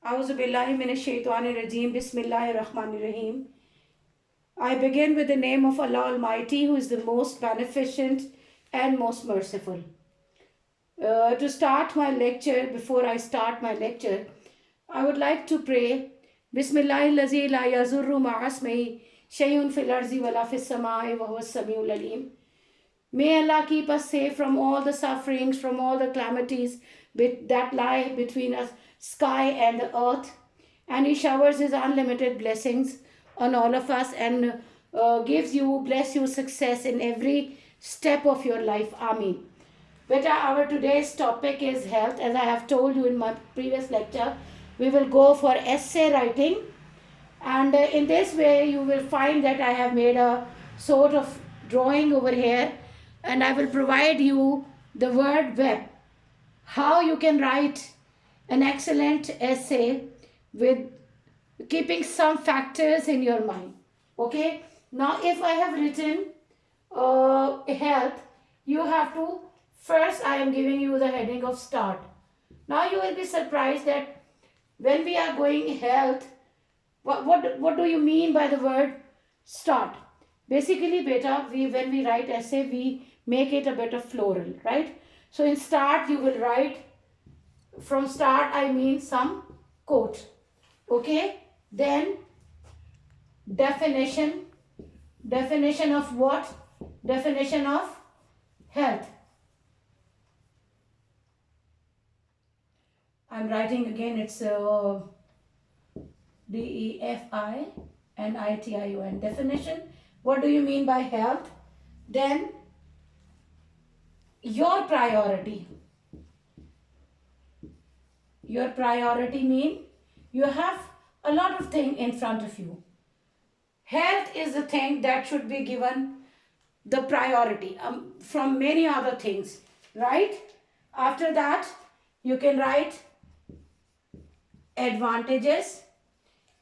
A'udhu billahi minash shaitanir rajeem. Bismillahir rahmanir rahim. I begin with the name of Allah Almighty, who is the most beneficent and most merciful. To start my lecture, before I start my lecture, I would like to pray. Bismillahirrahmanirrahim. La yazurru ma'asmihi shay'un fil arzi wala fis samai wa huwa as-sami'ul alim. May Allah keep us safe from all the sufferings, from all the calamities that lie between us, sky and the earth. And He showers His unlimited blessings on all of us and bless you success in every step of your life. Ameen. Beta, our today's topic is health. As I have told you in my previous lecture, we will go for essay writing. And in this way, you will find that I have made a sort of drawing over here, and I will provide you the word web. How you can write an excellent essay with keeping some factors in your mind. Okay. Now, if I have written health, you have to first I am giving you the heading of start. Now you will be surprised that when we are going health, what do you mean by the word start? Basically, beta, when we write essay, we make it a bit of floral, right? So in start, you will write, from start, I mean some quote. Okay? Then definition. Definition of what? Definition of health. I'm writing again, it's definition. Definition. What do you mean by health? Then your priority. Your priority mean you have a lot of things in front of you. Health is the thing that should be given the priority from many other things, right? After that, you can write advantages.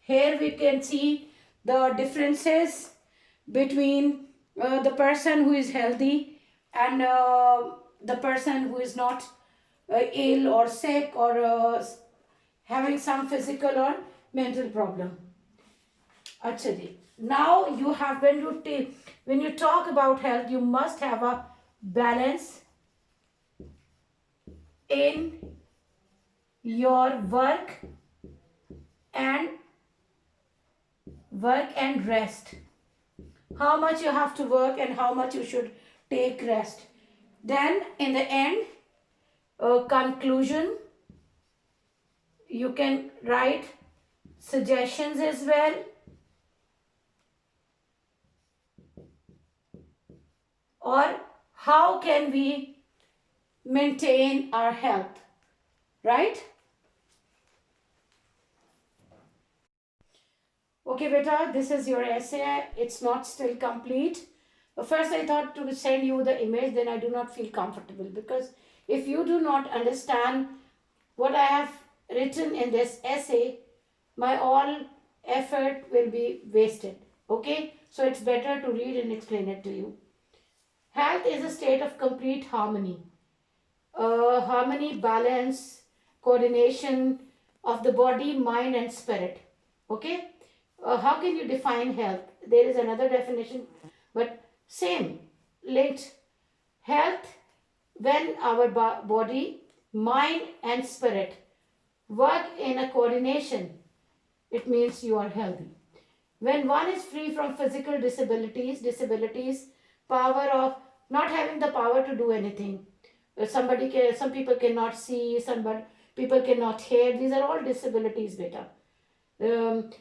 Here we can see the differences between the person who is healthy and the person who is not ill or sick or having some physical or mental problem. Achha ji. Now you have, when you talk about health, you must have a balance in your work and rest. How much you have to work and how much you should take rest. Then in the end, conclusion, you can write suggestions as well. Or how can we maintain our health, right? Okay, beta, this is your essay. It's not still complete. First, I thought to send you the image, then I do not feel comfortable, because if you do not understand what I have written in this essay, my all effort will be wasted. Okay, so it's better to read and explain it to you. Health is a state of complete harmony. Harmony, balance, coordination of the body, mind and spirit. Okay. How can you define health? There is another definition, but same, linked. Health, when our body, mind and spirit work in a coordination, it means you are healthy. When one is free from physical disabilities, power of not having the power to do anything. Some people cannot see, people cannot hear. These are all disabilities, beta.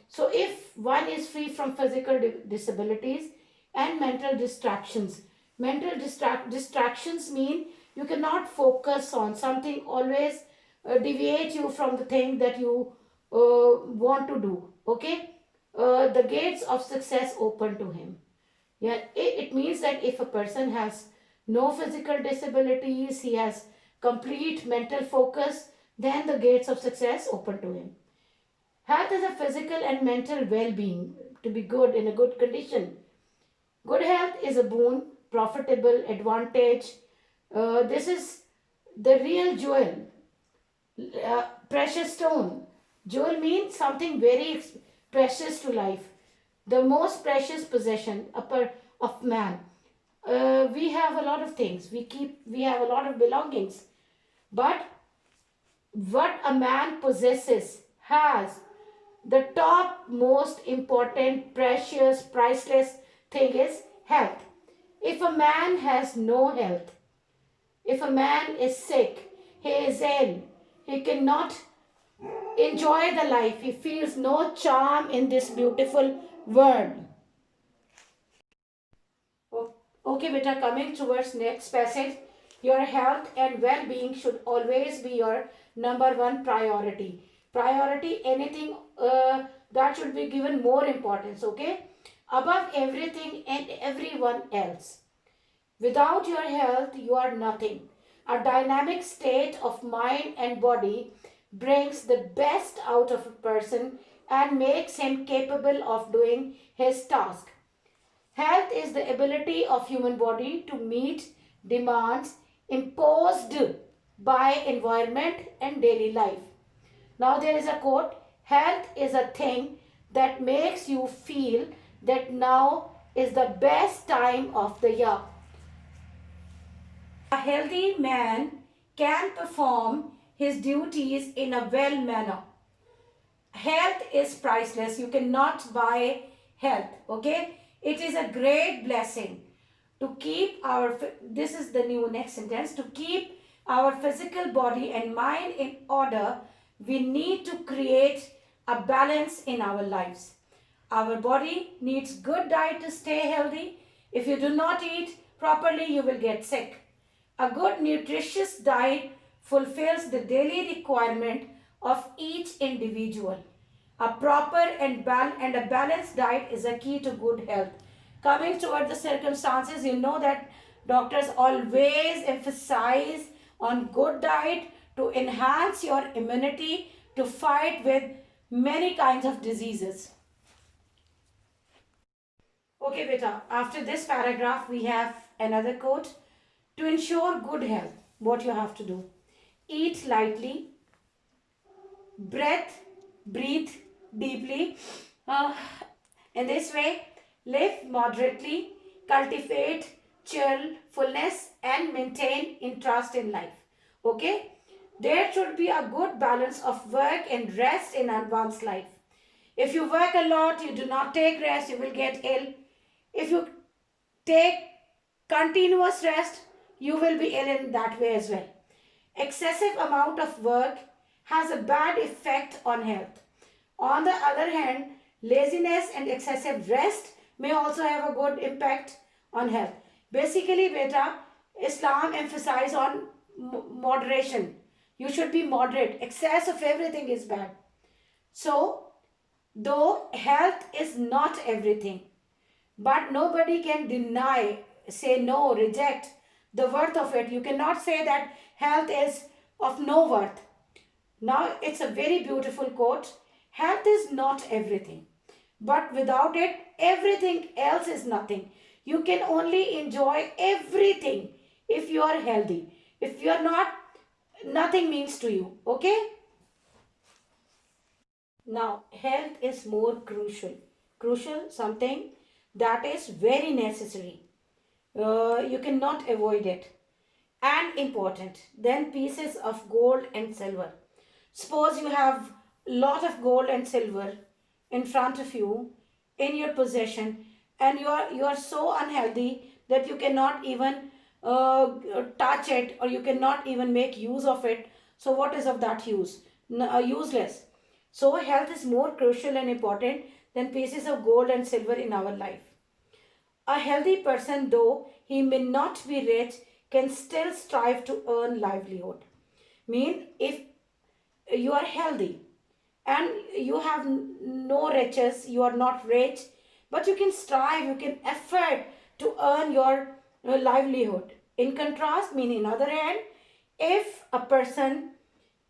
So if one is free from physical disabilities and mental distractions. Mental distractions mean you cannot focus on something, always deviate you from the thing that you want to do. Okay? The gates of success open to him. Yeah, it means that if a person has no physical disabilities, he has complete mental focus, then the gates of success open to him. Health is a physical and mental well-being, to be good, in a good condition. Good health is a boon, profitable advantage. This is the real jewel, precious stone Jewel means something very precious to life, the most precious possession of man. We have a lot of things. We have a lot of belongings, but what a man possesses has the top most important, precious, priceless thing is health. If a man has no health, if a man is sick, he is ill, he cannot enjoy the life, he feels no charm in this beautiful world. Okay, beta, coming towards next passage. Your health and well-being should always be your number one priority. Priority, anything that should be given more importance, okay? Above everything and everyone else. Without your health, you are nothing. A dynamic state of mind and body brings the best out of a person and makes him capable of doing his task. Health is the ability of human body to meet demands imposed by environment and daily life. Now there is a quote, health is a thing that makes you feel that now is the best time of the year. A healthy man can perform his duties in a well manner. Health is priceless. You cannot buy health, okay? It is a great blessing to keep our, this is the new next sentence, to keep our physical body and mind in order, we need to create a balance in our lives. Our body needs good diet to stay healthy. If you do not eat properly, you will get sick. A good nutritious diet fulfills the daily requirement of each individual. A proper and a balanced diet is a key to good health. Coming toward the circumstances, you know that doctors always emphasize on good diet to enhance your immunity to fight with many kinds of diseases. Okay, beta, after this paragraph, we have another quote. To ensure good health, what you have to do? Eat lightly, breathe deeply. In this way, live moderately, cultivate cheerfulness, and maintain interest in life. Okay? There should be a good balance of work and rest in one's life. If you work a lot, you do not take rest, you will get ill. If you take continuous rest, you will be ill in that way as well. Excessive amount of work has a bad effect on health. On the other hand, laziness and excessive rest may also have a good impact on health. Basically, beta, Islam emphasizes on moderation. You should be moderate. Excess of everything is bad. So, though health is not everything, but nobody can deny, say no, reject the worth of it. You cannot say that health is of no worth. Now, it's a very beautiful quote. Health is not everything, but without it, everything else is nothing. You can only enjoy everything if you are healthy. If you are not, nothing means to you. Okay? Now, health is more crucial. Crucial, something that is very necessary. You cannot avoid it. And important than pieces of gold and silver. Suppose you have lot of gold and silver in front of you in your possession, and you are so unhealthy that you cannot even touch it, or you cannot even make use of it. So what is of that use? Useless. So health is more crucial and important than pieces of gold and silver in our life. A healthy person, though he may not be rich, can still strive to earn livelihood. Mean, if you are healthy and you have no riches, you are not rich, but you can strive, you can effort to earn your livelihood. In contrast, mean in other hand, if a person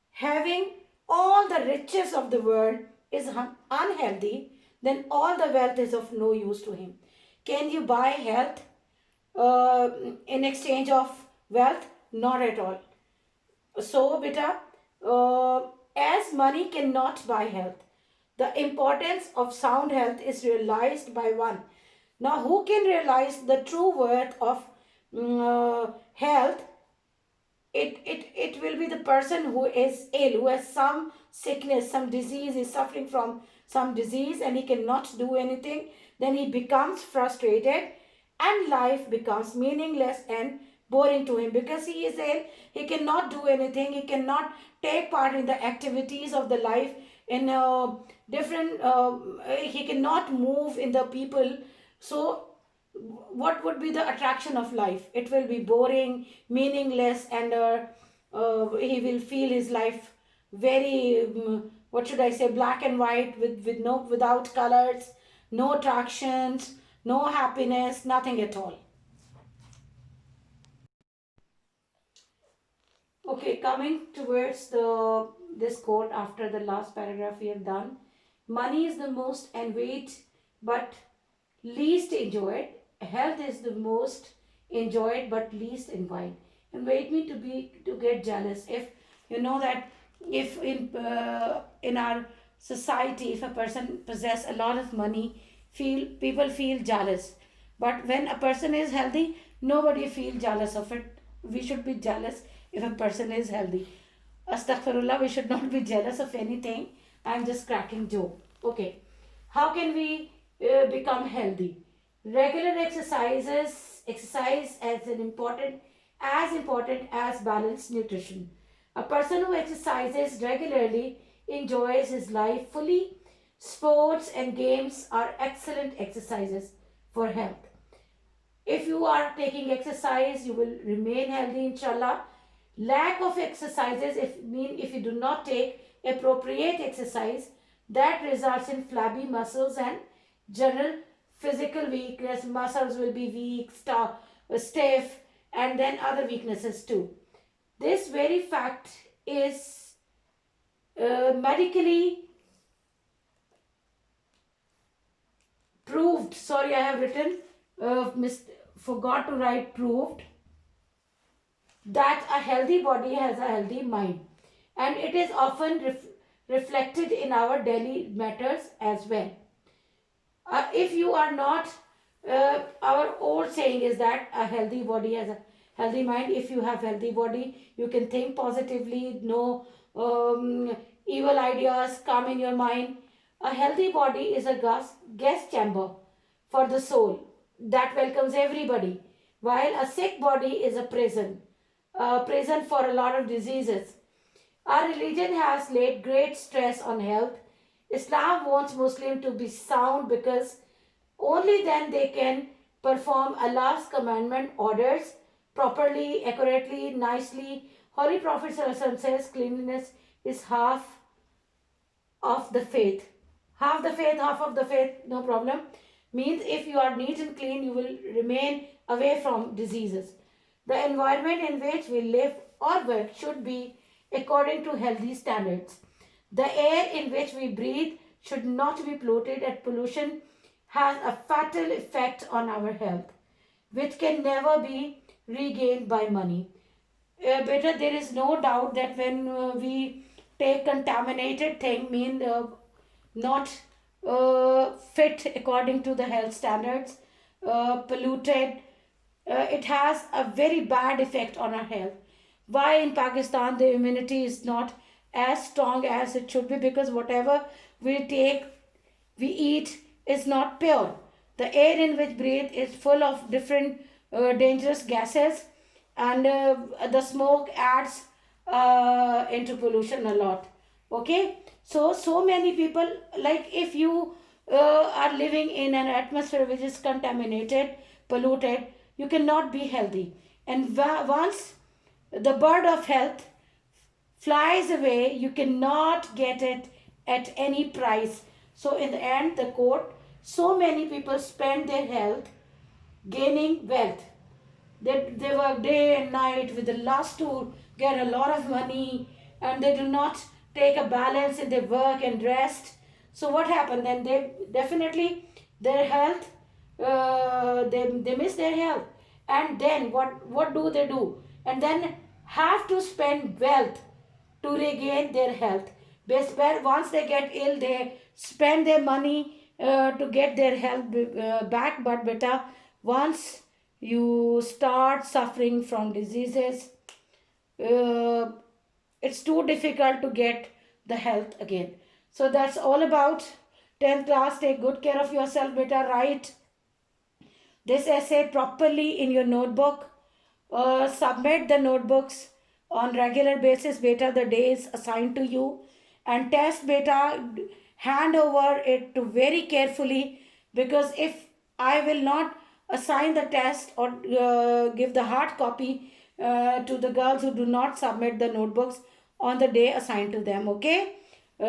having all the riches of the world is unhealthy, then all the wealth is of no use to him. Can you buy health in exchange of wealth? Not at all. So, beta, as money cannot buy health, the importance of sound health is realized by one. Now, who can realize the true worth of health? It will be the person who is ill, who has some sickness, some disease, is suffering from some disease and he cannot do anything. Then he becomes frustrated and life becomes meaningless and boring to him because he is ill. He cannot do anything. He cannot take part in the activities of the life in different. He cannot move in the people. So what would be the attraction of life? It will be boring, meaningless, and he will feel his life very what should I say, black and white, with no, without colors, no attractions, no happiness, nothing at all. Okay, coming towards the this quote after the last paragraph we have done. Money is the most envied but least enjoyed. Health is the most enjoyed but least envied. And wait me to get jealous. If you know that, if in our society, if a person possess a lot of money, feel people feel jealous. But when a person is healthy, nobody feel jealous of it. We should be jealous if a person is healthy. Astaghfirullah, we should not be jealous of anything. I'm just cracking joke. Okay. How can we become healthy? Regular exercise as important as balanced nutrition. A person who exercises regularly enjoys his life fully. Sports and games are excellent exercises for health. If you are taking exercise, you will remain healthy, inshallah. Lack of exercises, if you do not take appropriate exercise, that results in flabby muscles and general physical weakness. Muscles will be weak, stiff, and then other weaknesses too. This very fact is medically proved. Sorry, I have written, forgot to write proved, that a healthy body has a healthy mind, and it is often reflected in our daily matters as well. If you are not, our old saying is that a healthy body has a healthy mind. If you have healthy body, you can think positively, no evil ideas come in your mind. A healthy body is a guest chamber for the soul that welcomes everybody, while a sick body is a prison for a lot of diseases. Our religion has laid great stress on health. Islam wants Muslims to be sound because only then they can perform Allah's commandment orders properly, accurately, nicely. Holy Prophet ﷺ says cleanliness is half of the faith. Half the faith, half of the faith, no problem. Means if you are neat and clean, you will remain away from diseases. The environment in which we live or work should be according to healthy standards. The air in which we breathe should not be polluted, and pollution has a fatal effect on our health, which can never be regained by money. Better, there is no doubt that when we take contaminated thing, mean not fit according to the health standards, polluted, it has a very bad effect on our health. Why in Pakistan the immunity is not as strong as it should be? Because whatever we take, we eat is not pure. The air in which breathe is full of different dangerous gases, and the smoke adds into pollution a lot. Okay, so many people, like if you are living in an atmosphere which is contaminated, polluted, you cannot be healthy. And once the bird of health flies away, you cannot get it at any price. So in the end, the quote, so many people spend their health gaining wealth. They work day and night with the lust to get a lot of money, and they do not take a balance in their work and rest. So what happened then? They definitely, their health, they miss their health. And then what do? And then have to spend wealth to regain their health. Once they get ill, they spend their money to get their health back. But beta, once you start suffering from diseases, uh, it's too difficult to get the health again. So that's all about 10th class. Take good care of yourself, beta. Write this essay properly in your notebook. Submit the notebooks on regular basis, beta, the days assigned to you, and test, beta. Hand over it to very carefully, because if I will not assign the test or give the hard copy to the girls who do not submit the notebooks on the day assigned to them. Okay,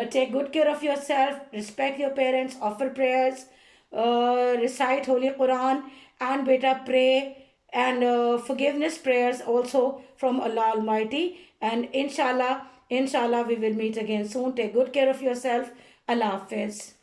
take good care of yourself, respect your parents, offer prayers, recite Holy Quran, and beta, pray and forgiveness prayers also from Allah Almighty. And inshallah, we will meet again soon. Take good care of yourself. Allah Hafiz.